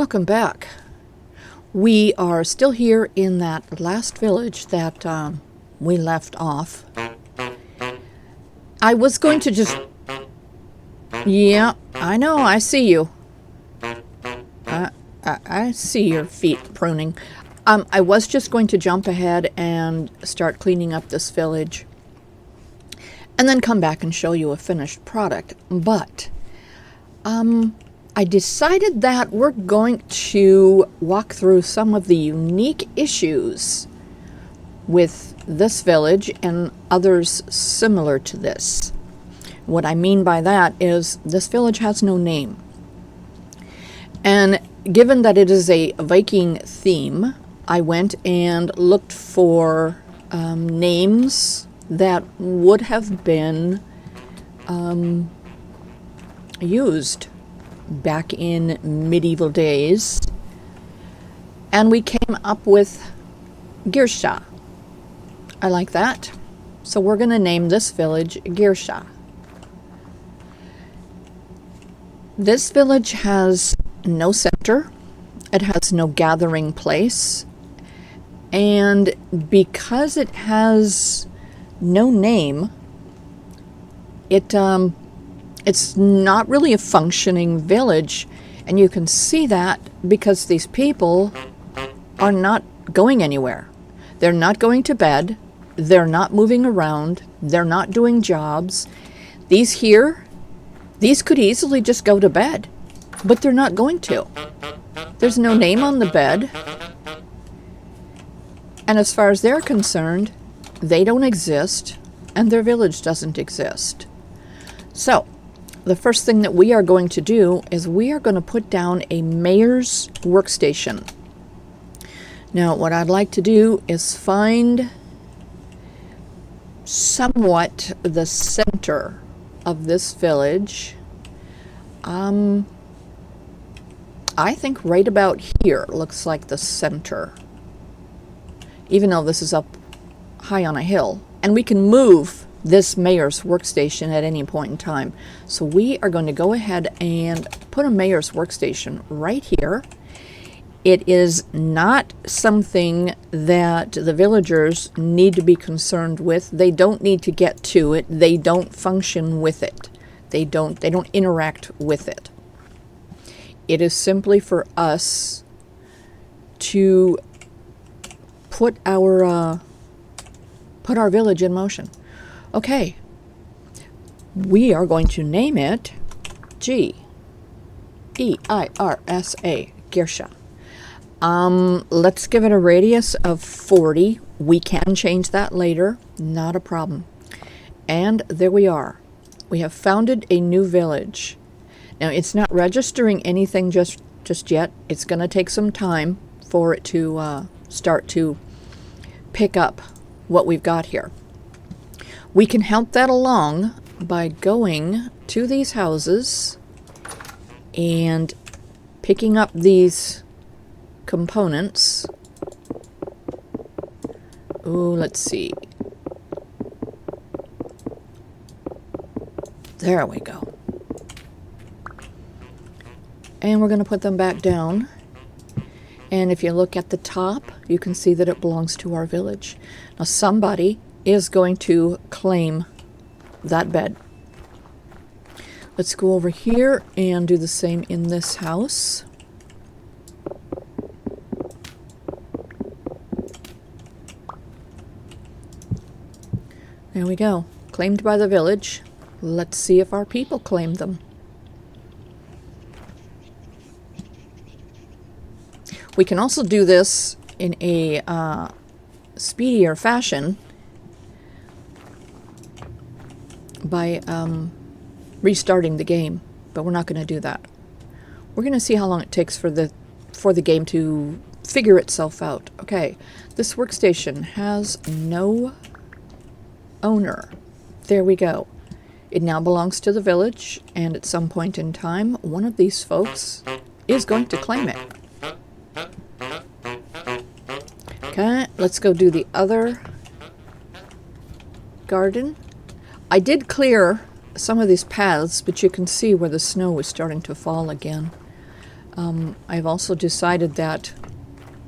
Welcome back. We are still here in that last village that we left off. I was going to just... Yeah, I know, I see you. I see your feet pruning. I was just going to jump ahead and start cleaning up this village. And then come back and show you a finished product. But... I decided that we're going to walk through some of the unique issues with this village and others similar to this. What I mean by that is this village has no name. And given that it is a Viking theme, I went and looked for names that would have been used back in medieval days, and we came up with Gerisa. I like that. So we're going to name this village Gerisa. This village has no center. It has no gathering place. And because it has no name, it's not really a functioning village, and you can see that because these people are not going anywhere. They're not going to bed, they're not moving around, they're not doing jobs. These could easily just go to bed, but they're not going to. There's no name on the bed, and as far as they're concerned, they don't exist, and their village doesn't exist. So, the first thing that we are going to do is we are going to put down a mayor's workstation. Now, what I'd like to do is find somewhat the center of this village. I think right about here looks like the center, even though this is up high on a hill. And we can move this mayor's workstation at any point in time. So we are going to go ahead and put a mayor's workstation right here. It is not something that the villagers need to be concerned with. They don't need to get to it. They don't function with it. They don't interact with it. It is simply for us to put our village in motion. Okay, we are going to name it G-E-I-R-S-A, Gerisa. Let's give it a radius of 40. We can change that later, not a problem. And there we are. We have founded a new village. Now, it's not registering anything just yet. It's going to take some time for it to start to pick up what we've got here. We can help that along by going to these houses and picking up these components. Oh, let's see. There we go. And we're going to put them back down. And if you look at the top, you can see that it belongs to our village. Now, somebody is going to claim that bed. Let's go over here and do the same in this house. There we go. Claimed by the village. Let's see if our people claim them. We can also do this in a speedier fashion by restarting the game, but we're not going to do that. We're going to see how long it takes for the game to figure itself out. Okay, this workstation has no owner. There we go. It now belongs to the village, and at some point in time, one of these folks is going to claim it. Okay, let's go do the other garden. I did clear some of these paths, but you can see where the snow is starting to fall again. I've also decided that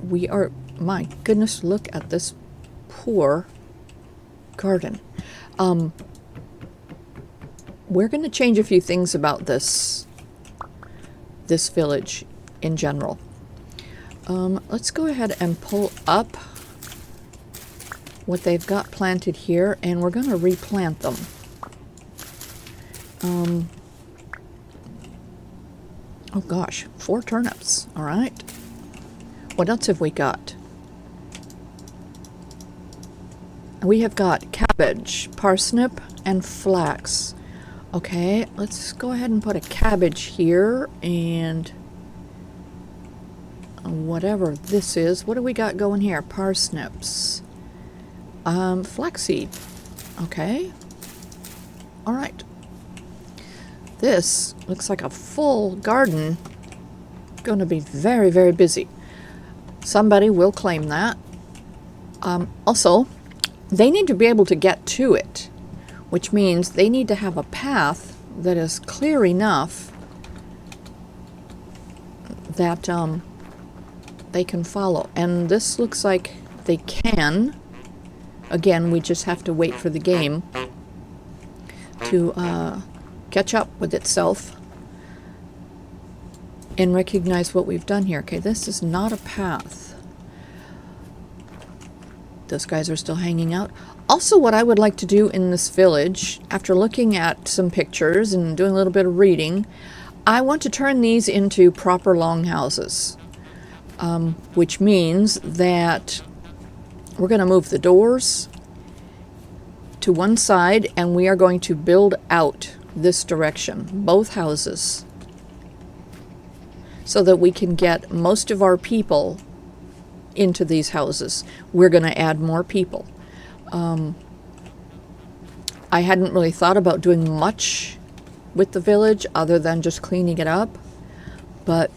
we are, my goodness, look at this poor garden. We're going to change a few things about this village in general. Let's go ahead and pull up what they've got planted here, and we're going to replant them. Oh gosh, 4 turnips. All right. What else have we got? We have got cabbage, parsnip, and flax. Okay, let's go ahead and put a cabbage here, and whatever this is. What do we got going here? Parsnips. Flaxseed. Okay. All right. This looks like a full garden. Going to be very, very busy. Somebody will claim that. Also, they need to be able to get to it, which means they need to have a path that is clear enough that they can follow. And this looks like they can. Again, we just have to wait for the game to catch up with itself and recognize what we've done here. Okay, this is not a path. Those guys are still hanging out. Also, what I would like to do in this village, after looking at some pictures and doing a little bit of reading, I want to turn these into proper longhouses, which means that we're going to move the doors to one side, and we are going to build out this direction, both houses, so that we can get most of our people into these houses. We're going to add more people. I hadn't really thought about doing much with the village other than just cleaning it up, but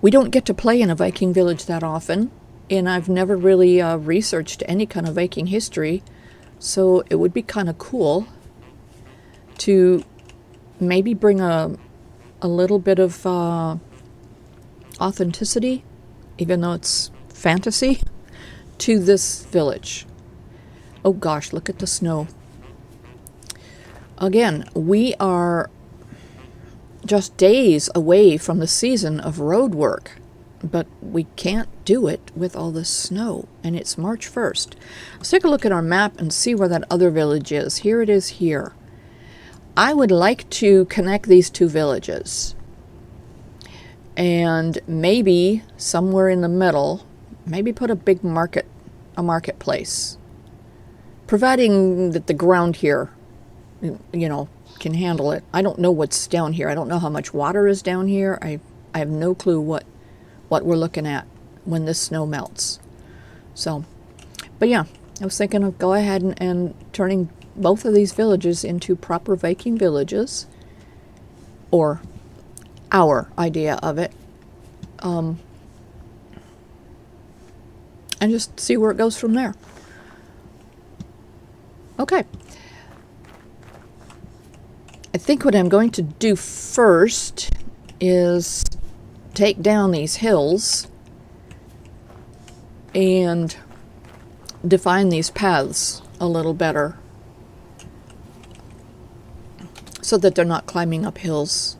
we don't get to play in a Viking village that often, and I've never really researched any kind of Viking history, so it would be kind of cool to maybe bring a little bit of authenticity, even though it's fantasy, to this village. Oh gosh, look at the snow. Again, we are just days away from the season of road work, but we can't do it with all this snow, and it's March 1st. Let's take a look at our map and see where that other village is. Here it is here. I would like to connect these two villages, and maybe somewhere in the middle, maybe put a big marketplace, providing that the ground here, you know, can handle it. I don't know what's down here. I don't know how much water is down here. I have no clue what we're looking at when this snow melts. So, but yeah, I was thinking of go ahead and turning both of these villages into proper Viking villages, or our idea of it, and just see where it goes from there. Okay. I think what I'm going to do first is take down these hills and define these paths a little better so that they're not climbing up hills.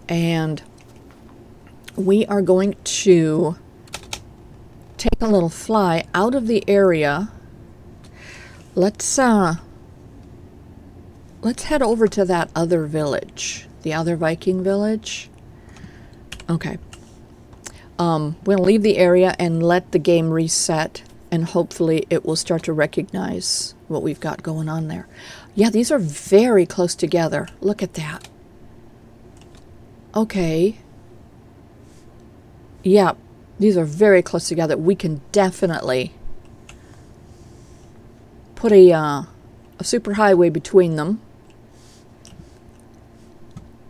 And we are going to take a little fly out of the area. Let's head over to that other village, the other Viking village. Okay. We'll leave the area and let the game reset, and hopefully it will start to recognize what we've got going on there. Yeah, these are very close together. Look at that. Okay. Yeah, these are very close together. We can definitely put a superhighway between them.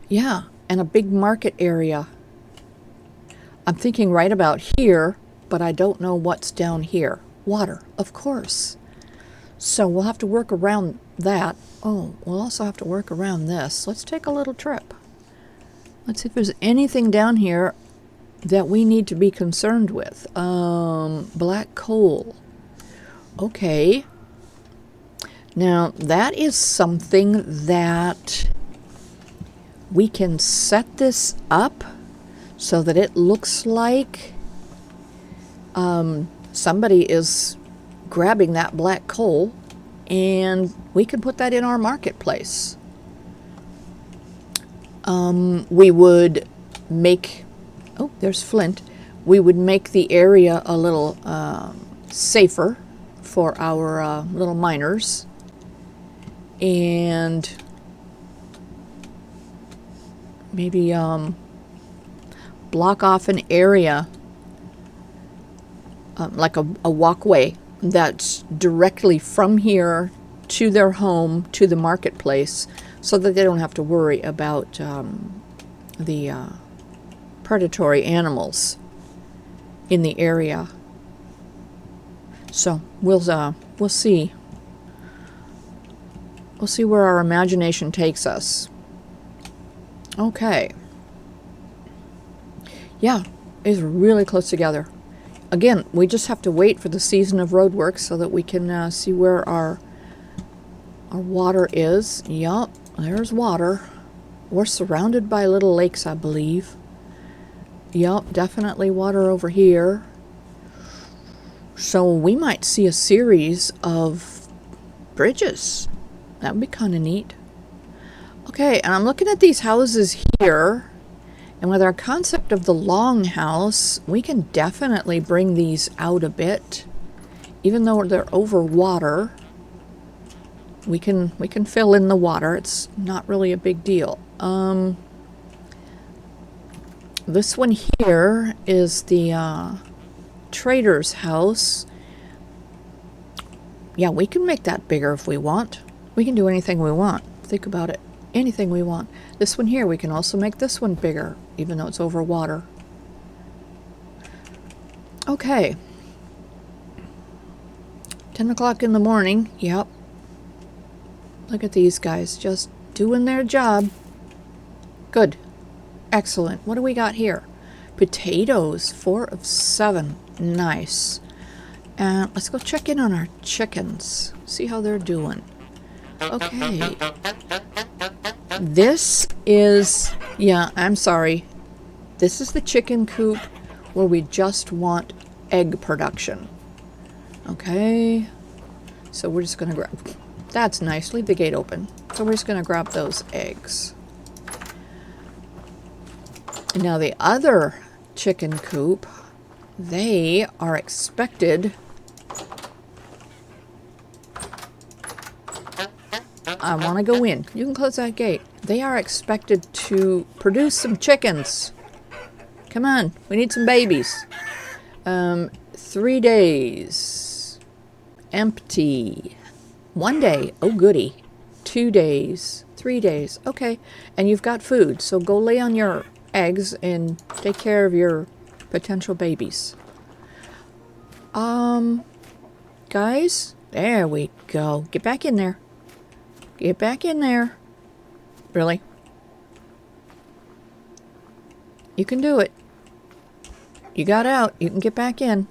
Yeah, and a big market area. I'm thinking right about here, but I don't know what's down here. Water, of course. So we'll have to work around that. Oh, we'll also have to work around this. Let's take a little trip. Let's see if there's anything down here that we need to be concerned with. Black coal. Okay. Now, that is something that we can set this up so that it looks like somebody is grabbing that black coal, and we can put that in our marketplace. We would make... Oh, there's flint. We would make the area a little safer for our little miners. And maybe block off an area, like a walkway that's directly from here to their home to the marketplace, so that they don't have to worry about the predatory animals in the area. So we'll see. We'll see where our imagination takes us. Okay. Yeah, it's really close together. Again, we just have to wait for the season of roadwork so that we can see where our water is. Yup, there's water. We're surrounded by little lakes, I believe. Yup, definitely water over here. So we might see a series of bridges. That would be kind of neat. Okay, and I'm looking at these houses here, and with our concept of the longhouse, we can definitely bring these out a bit. Even though they're over water, we can fill in the water. It's not really a big deal. This one here is the trader's house. Yeah, we can make that bigger if we want. We can do anything we want. Think about it. Anything we want. This one here, we can also make this one bigger, even though it's over water. Okay. 10 o'clock in the morning. Yep. Look at these guys just doing their job. Good. Excellent. What do we got here? Potatoes. 4 of 7. Nice. And let's go check in on our chickens. See how they're doing. Okay. This is... Yeah, I'm sorry. This is the chicken coop where we just want egg production. Okay. So we're just going to grab... That's nice. Leave the gate open. So we're just going to grab those eggs. And now the other chicken coop, they are expected... I want to go in. You can close that gate. They are expected to produce some chickens. Come on. We need some babies. 3 days. Empty. 1 day. Oh, goody. 2 days. 3 days. Okay. And you've got food. So go lay on your eggs and take care of your potential babies. Guys. There we go. Get back in there. Get back in there. Really? You can do it. You got out. You can get back in.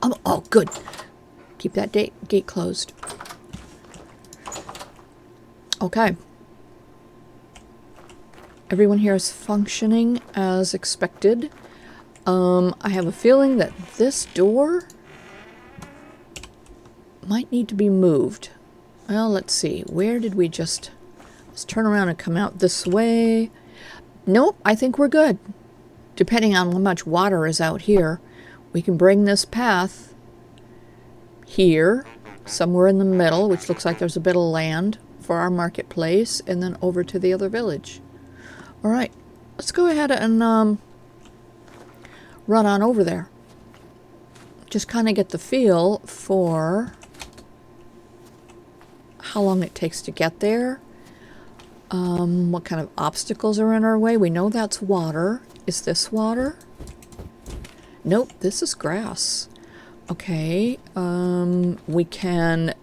Oh, good. Keep that gate closed. Okay. Everyone here is functioning as expected. I have a feeling that this door might need to be moved. Well, let's see. Where did we just... Let's turn around and come out this way. Nope, I think we're good. Depending on how much water is out here, we can bring this path here, somewhere in the middle, which looks like there's a bit of land for our marketplace, and then over to the other village. All right, let's go ahead and run on over there. Just kind of get the feel for how long it takes to get there, what kind of obstacles are in our way. We know that's water. Is this water? Nope, this is grass. Okay, we can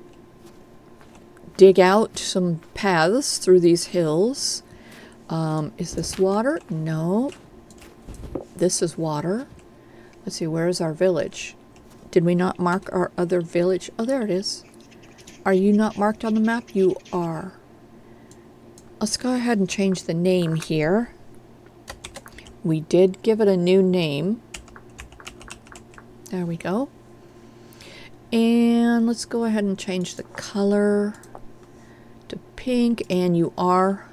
dig out some paths through these hills. Is this water? No. This is water. Let's see, where is our village? Did we not mark our other village? Oh, there it is. Are you not marked on the map? You are. Let's go ahead and change the name here. We did give it a new name. There we go. And let's go ahead and change the color to pink, and you are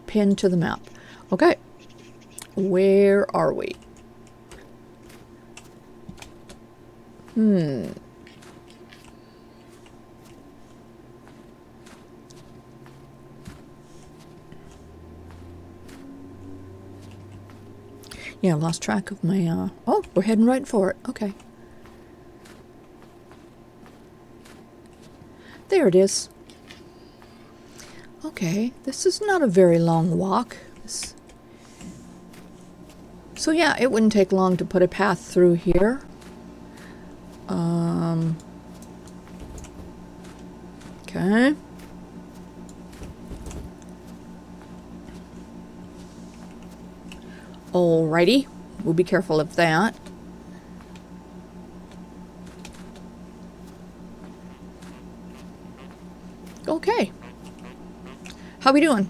pinned to the map. Okay. Where are we? Yeah, I lost track of my, oh, we're heading right for it. Okay. There it is. Okay, this is not a very long walk. So yeah, it wouldn't take long to put a path through here. Okay. Alrighty, we'll be careful of that. Okay. How we doing?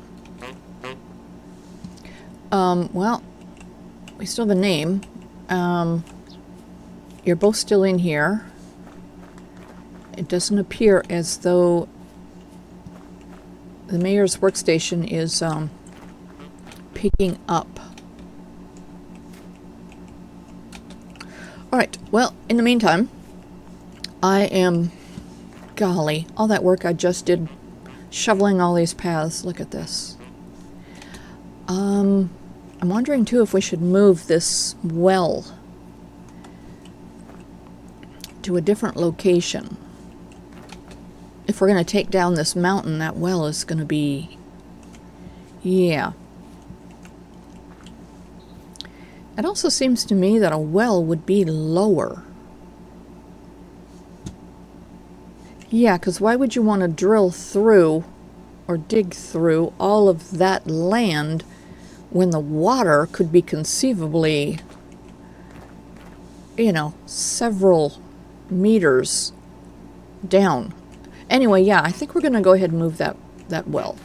Well, we still have a name. You're both still in here. It doesn't appear as though the mayor's workstation is picking up. Alright, well, in the meantime, I am, golly, all that work I just did shoveling all these paths. Look at this. I'm wondering too if we should move this well to a different location. If we're going to take down this mountain, that well is going to be... yeah. It also seems to me that a well would be lower. Yeah, because why would you want to drill through or dig through all of that land when the water could be conceivably, you know, several meters down? Anyway, yeah, I think we're going to go ahead and move that well.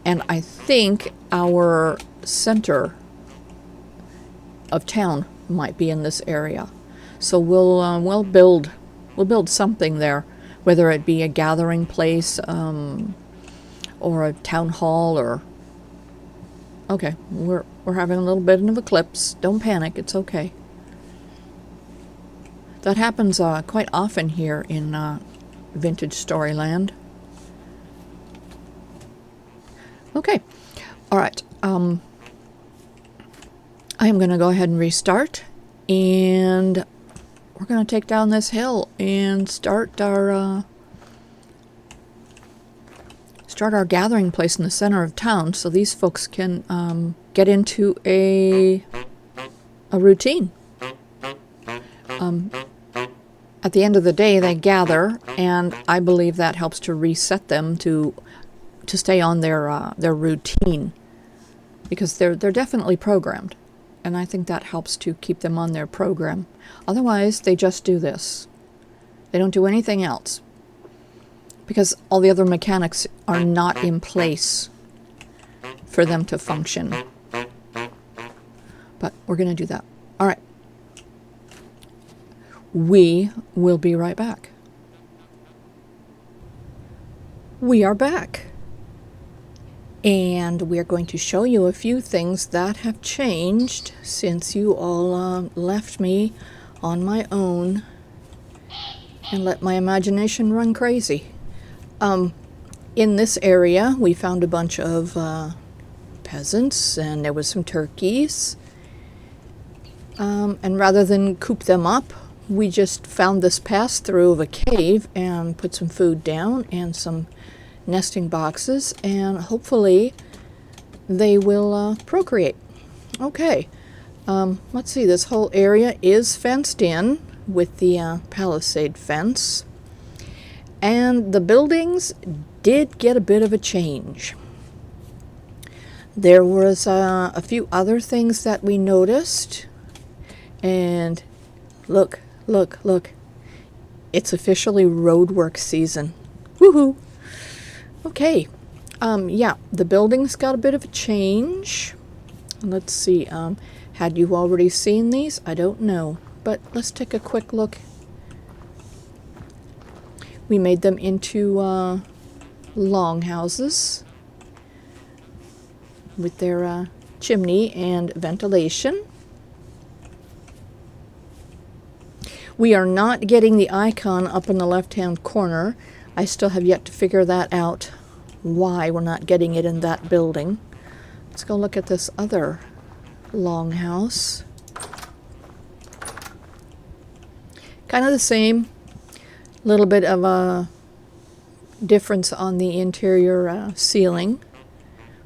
And I think our center of town might be in this area. So we'll build something there, whether it be a gathering place or a town hall or... Okay, we're having a little bit of an eclipse. Don't panic, it's okay. That happens quite often here in Vintage Storyland. Okay, all right. I am going to go ahead and restart, and we're going to take down this hill and start our gathering place in the center of town, so these folks can get into a routine. At the end of the day, they gather, and I believe that helps to reset them to stay on their routine, because they're definitely programmed, and I think that helps to keep them on their program. Otherwise, they just do this. They don't do anything else, because all the other mechanics are not in place for them to function. But we're going to do that. All right. We will be right back. We are back. And we are going to show you a few things that have changed since you all left me on my own and let my imagination run crazy. In this area, we found a bunch of peasants, and there was some turkeys. And rather than coop them up, we just found this pass-through of a cave and put some food down and some nesting boxes, and hopefully they will procreate. Okay, let's see, this whole area is fenced in with the palisade fence, and the buildings did get a bit of a change. There was a few other things that we noticed. And look, look, look. It's officially roadwork season. Woohoo! Okay. Yeah, the building's got a bit of a change. Let's see. Had you already seen these? I don't know. But let's take a quick look. We made them into longhouses with their chimney and ventilation. We are not getting the icon up in the left-hand corner. I still have yet to figure that out, why we're not getting it in that building. Let's go look at this other longhouse. Kind of the same. Little bit of a difference on the interior ceiling.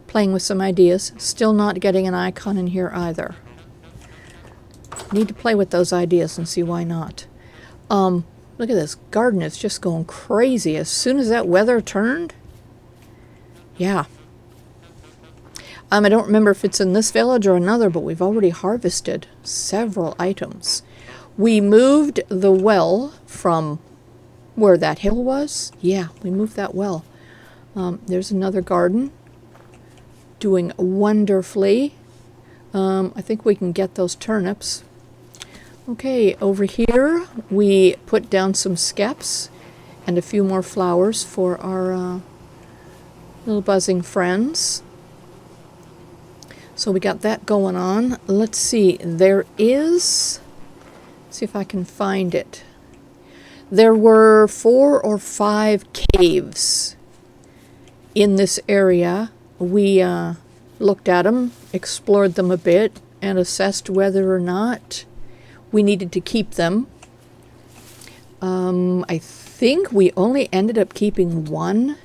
Playing with some ideas. Still not getting an icon in here either. Need to play with those ideas and see why not. Look at this. Garden is just going crazy. As soon as that weather turned. Yeah. I don't remember if it's in this village or another, but we've already harvested several items. We moved the well from where that hill was. Yeah, we moved that well. There's another garden. Doing wonderfully. I think we can get those turnips. Okay, over here we put down some skeps and a few more flowers for our little buzzing friends. So we got that going on. Let's see, let's see if I can find it. There were 4 or 5 caves in this area. We looked at them, explored them a bit, and assessed whether or not we needed to keep them. I think we only ended up keeping 1.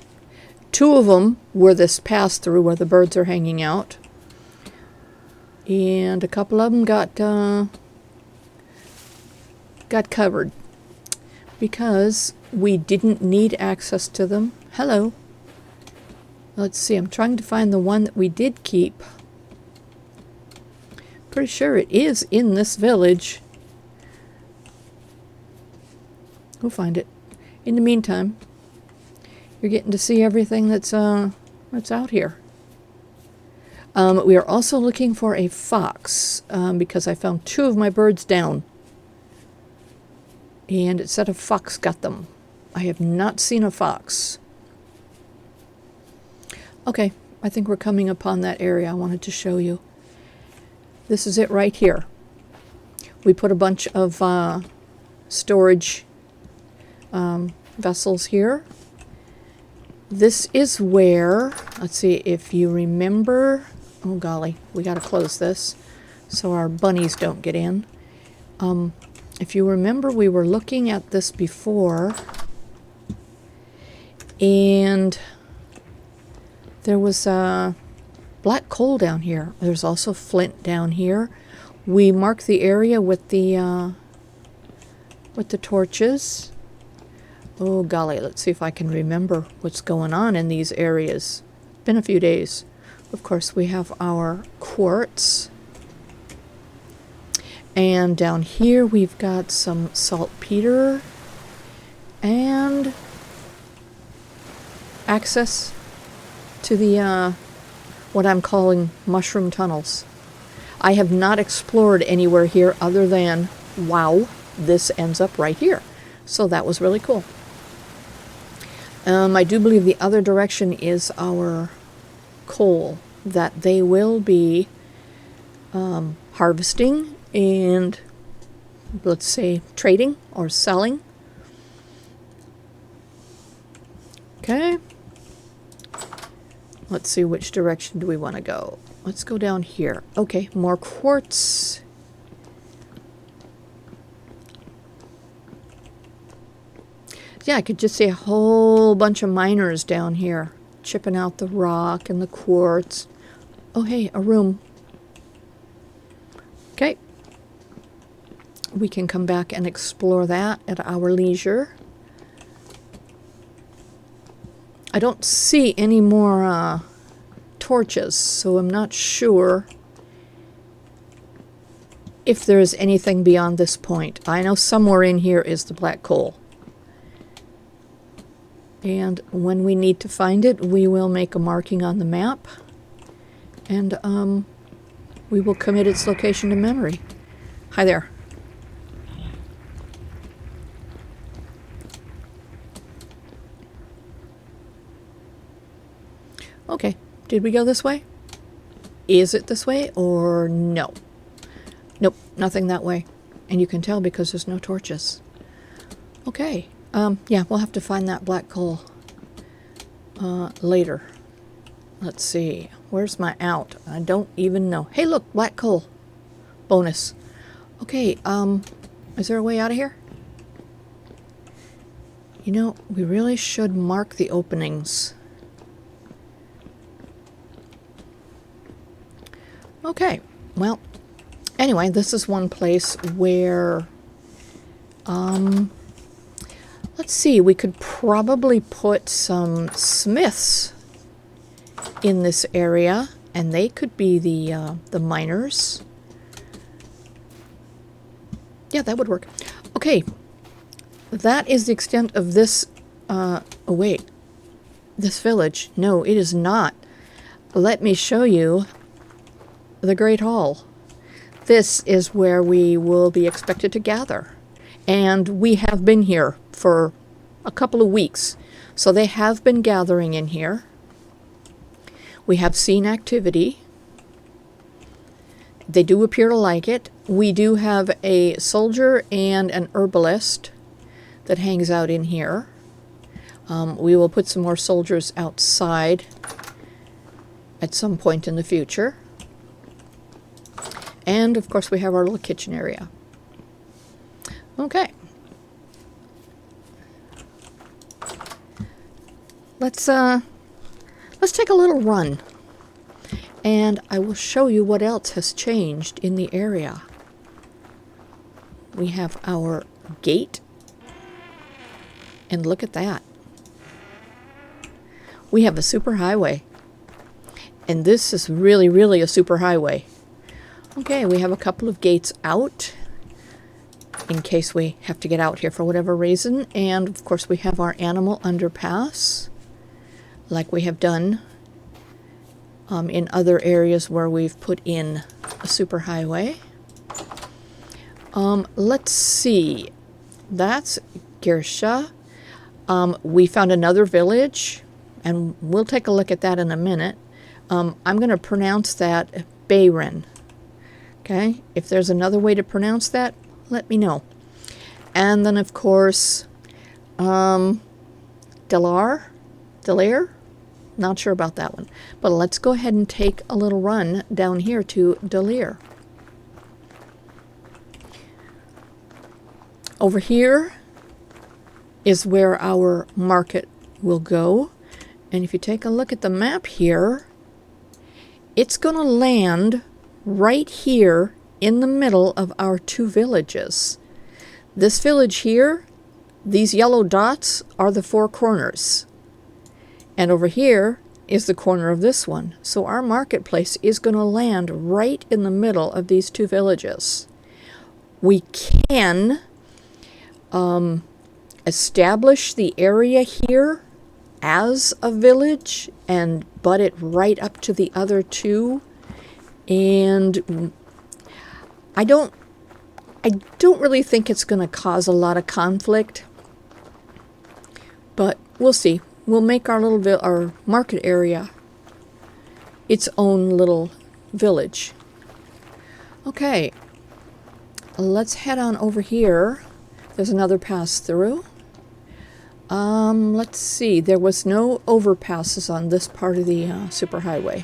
2 of them were this pass-through where the birds are hanging out. And a couple of them got covered because we didn't need access to them. Hello. Let's see, I'm trying to find the one that we did keep. Pretty sure it is in this village. We'll find it. In the meantime, you're getting to see everything that's out here. We are also looking for a fox because I found 2 of my birds down. And it said a fox got them. I have not seen a fox. Okay, I think we're coming upon that area I wanted to show you. This is it right here. We put a bunch of storage vessels here. This is where, let's see if you remember, oh golly, we got to close this so our bunnies don't get in. If you remember, we were looking at this before, and there was black coal down here. There's also flint down here. We marked the area with the torches. Oh golly, let's see if I can remember what's going on in these areas. Been a few days. Of course, we have our quartz. And down here we've got some saltpeter and access to the what I'm calling mushroom tunnels. I have not explored anywhere here other than, wow, this ends up right here. So that was really cool. I do believe the other direction is our coal that they will be harvesting and, let's say, trading or selling. Okay. Let's see, which direction do we want to go? Let's go down here. Okay, more quartz. Yeah, I could just see a whole bunch of miners down here chipping out the rock and the quartz. Oh, hey, a room. Okay. We can come back and explore that at our leisure. I don't see any more torches, so I'm not sure if there's anything beyond this point. I know somewhere in here is the black coal. And when we need to find it, we will make a marking on the map. And we will commit its location to memory. Hi there. Okay, did we go this way? Is it this way or no? Nope, nothing that way. And you can tell because there's no torches. Okay, yeah, we'll have to find that black coal later. Let's see, where's my out? I don't even know. Hey, look, black coal. Bonus. Okay, is there a way out of here? You know, we really should mark the openings. Okay, well, anyway, this is one place where, let's see, we could probably put some smiths in this area, and they could be the miners. Yeah, that would work. Okay, that is the extent of this, oh wait, this village. No, it is not. Let me show you the Great Hall. This is where we will be expected to gather. And we have been here for a couple of weeks. So they have been gathering in here. We have seen activity. They do appear to like it. We do have a soldier and an herbalist that hangs out in here. We will put some more soldiers outside at some point in the future. And of course we have our little kitchen area. Okay. Let's take a little run. And I will show you what else has changed in the area. We have our gate. And look at that. We have a superhighway. And this is really, really a superhighway. Okay, we have a couple of gates out in case we have to get out here for whatever reason. And of course we have our animal underpass, like we have done in other areas where we've put in a superhighway. Let's see. That's Gerisa. We found another village, and we'll take a look at that in a minute. I'm going to pronounce that Bahreyn. Okay, if there's another way to pronounce that, let me know. And then, of course, Dalir? Not sure about that one. But let's go ahead and take a little run down here to Dalir. Over here is where our market will go. And if you take a look at the map here, it's going to land right here in the middle of our two villages. This village here, these yellow dots are the four corners. And over here is the corner of this one. So our marketplace is going to land right in the middle of these two villages. We can establish the area here as a village and butt it right up to the other two. And I don't really think it's going to cause a lot of conflict, but we'll see. We'll make our little our market area its own little village. Okay, let's head on over here. There's another pass through. Let's see. There was no overpasses on this part of the superhighway.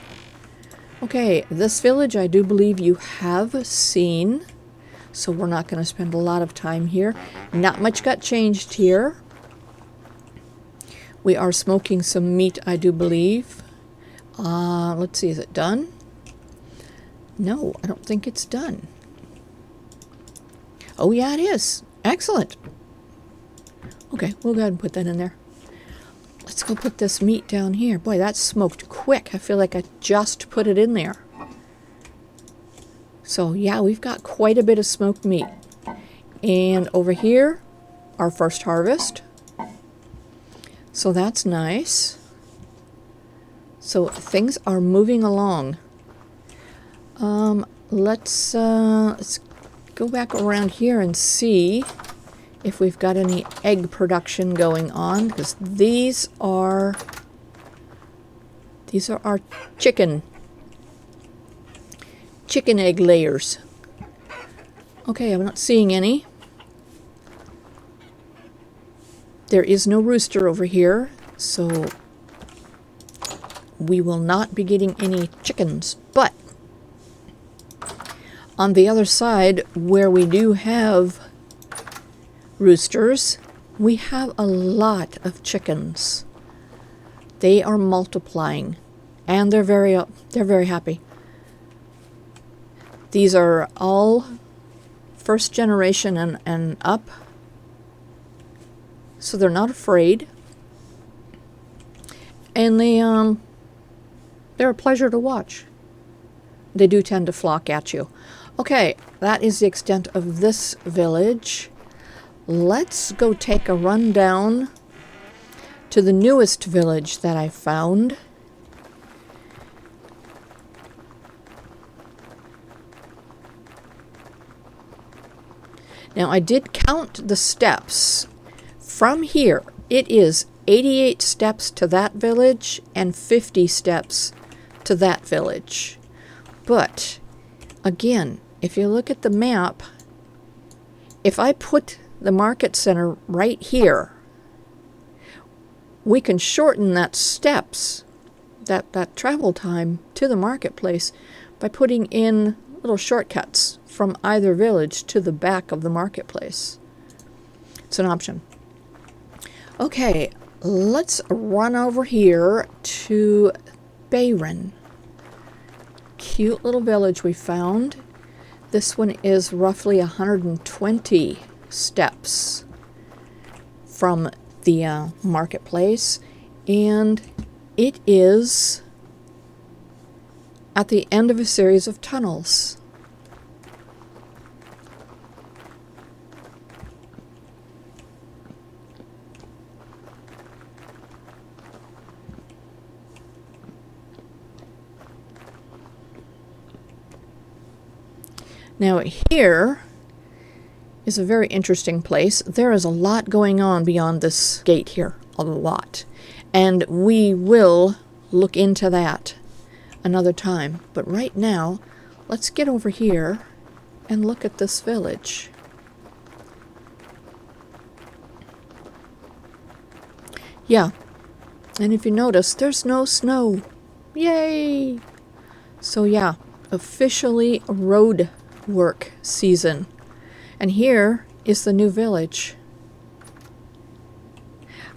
Okay, this village I do believe you have seen, so we're not going to spend a lot of time here. Not much got changed here. We are smoking some meat, I do believe. Let's see, is it done? No, I don't think it's done. Oh yeah, it is. Excellent. Okay, we'll go ahead and put that in there. Let's go put this meat down here. Boy, that smoked quick. I feel like I just put it in there. So yeah, we've got quite a bit of smoked meat. And over here, our first harvest. So that's nice. So things are moving along. Let's go back around here and see if we've got any egg production going on, because these are our chicken egg layers. Okay, I'm not seeing any. There is no rooster over here, so we will not be getting any chickens. But on the other side, where we do have roosters, we have a lot of chickens. They are multiplying, and they're very happy. These are all first generation and up, so they're not afraid, and they're a pleasure to watch. They do tend to flock at you. Okay, that is the extent of this village. Let's go take a run down to the newest village that I found. Now, I did count the steps. From here, it is 88 steps to that village and 50 steps to that village. But, again, if you look at the map, if I put the market center right here, we can shorten that steps, that travel time to the marketplace by putting in little shortcuts from either village to the back of the marketplace. It's an option. Okay, let's run over here to Bahreyn. Cute little village we found. This one is roughly 120 steps from the marketplace, and it is at the end of a series of tunnels. Now here is a very interesting place. There is a lot going on beyond this gate here, a lot. And we will look into that another time. But right now, let's get over here and look at this village. Yeah, and if you notice, there's no snow. Yay! So yeah, officially road work season. And here is the new village.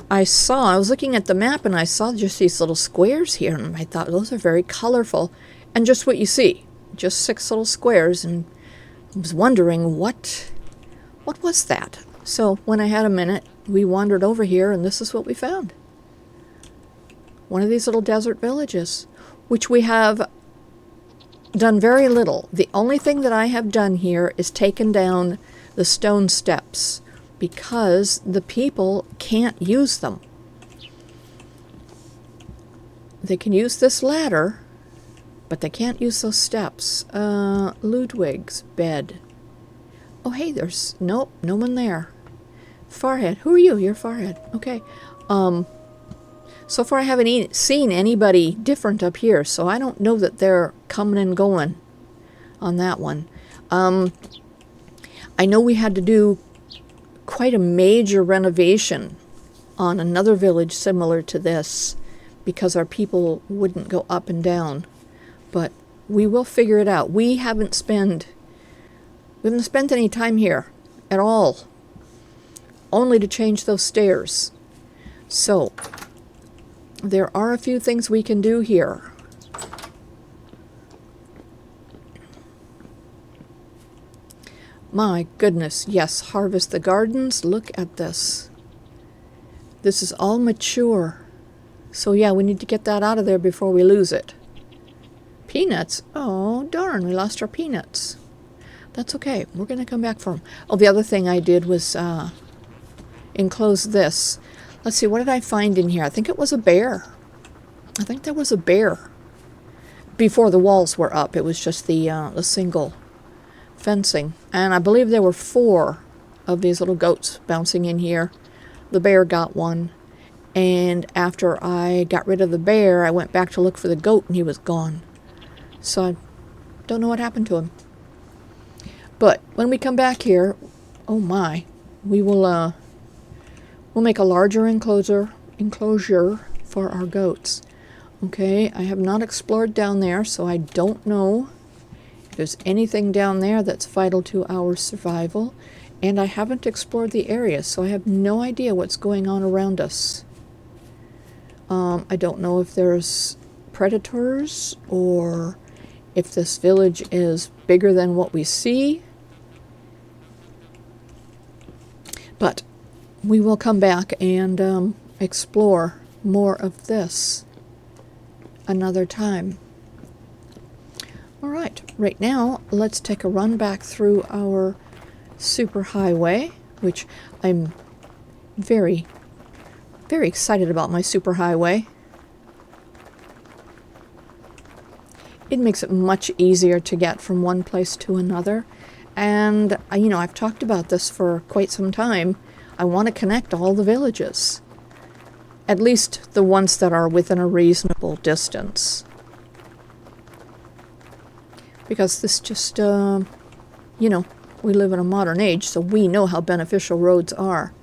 I was looking at the map and I saw just these little squares here, and I thought those are very colorful. And just what you see, just 6 little squares, and I was wondering what was that? So when I had a minute, we wandered over here, and this is what we found. One of these little desert villages, which we have done very little. The only thing that I have done here is taken down the stone steps because the people can't use them. They can use this ladder, but they can't use those steps. Ludwig's bed. Oh, hey, there's no one there. Farhead. Who are you? You're Farhead. Okay. So far I haven't seen anybody different up here, so I don't know that they're coming and going on that one. I know we had to do quite a major renovation on another village similar to this because our people wouldn't go up and down. But we will figure it out. We haven't spent any time here at all, only to change those stairs. So there are a few things we can do here. My goodness, yes, harvest the gardens. Look at this. This is all mature. So yeah, we need to get that out of there before we lose it. Peanuts? Oh, darn, we lost our peanuts. That's okay. We're going to come back for them. Oh, the other thing I did was enclose this. Let's see, what did I find in here? I think it was a bear. I think there was a bear. Before the walls were up, it was just the single fencing. And I believe there were 4 of these little goats bouncing in here. The bear got one. And after I got rid of the bear, I went back to look for the goat and he was gone. So I don't know what happened to him. But when we come back here, oh my, we will we'll make a larger enclosure for our goats. Okay, I have not explored down there, so I don't know if there's anything down there that's vital to our survival. And I haven't explored the area, so I have no idea what's going on around us. I don't know if there's predators or if this village is bigger than what we see. But we will come back and explore more of this another time. All right now, let's take a run back through our Superhighway, which I'm very, very excited about my Superhighway. It makes it much easier to get from one place to another. And, you know, I've talked about this for quite some time. I want to connect all the villages. At least the ones that are within a reasonable distance. Because this just, you know, we live in a modern age, so we know how beneficial roads are.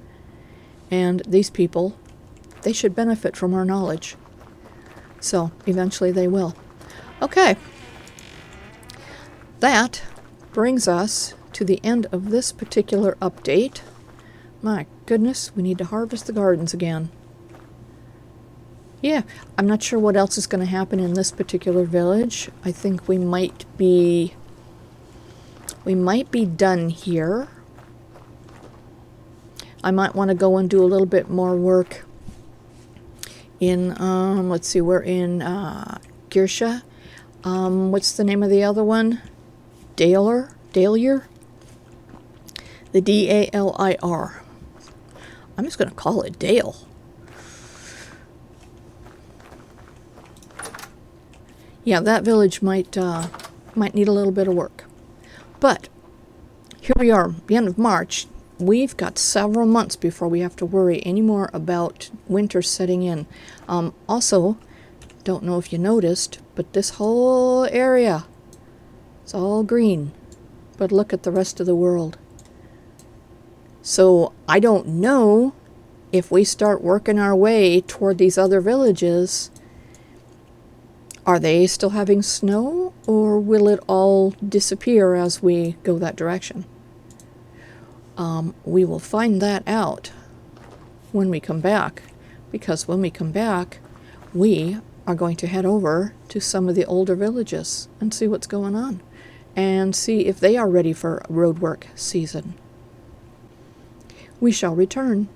And these people, they should benefit from our knowledge. So, eventually they will. Okay. That brings us to the end of this particular update. My goodness, we need to harvest the gardens again. Yeah, I'm not sure what else is going to happen in this particular village. I think we might be done here. I might want to go and do a little bit more work in, let's see, we're in Gerisa. What's the name of the other one? Dalir? The D-A-L-I-R. I'm just going to call it Dale. Yeah, that village might need a little bit of work. But here we are, the end of March. We've got several months before we have to worry anymore about winter setting in. Also, don't know if you noticed, but this whole area, it's all green. But look at the rest of the world. So I don't know if we start working our way toward these other villages. Are they still having snow, or will it all disappear as we go that direction? We will find that out when we come back, because when we come back, we are going to head over to some of the older villages and see what's going on, and see if they are ready for roadwork season. We shall return.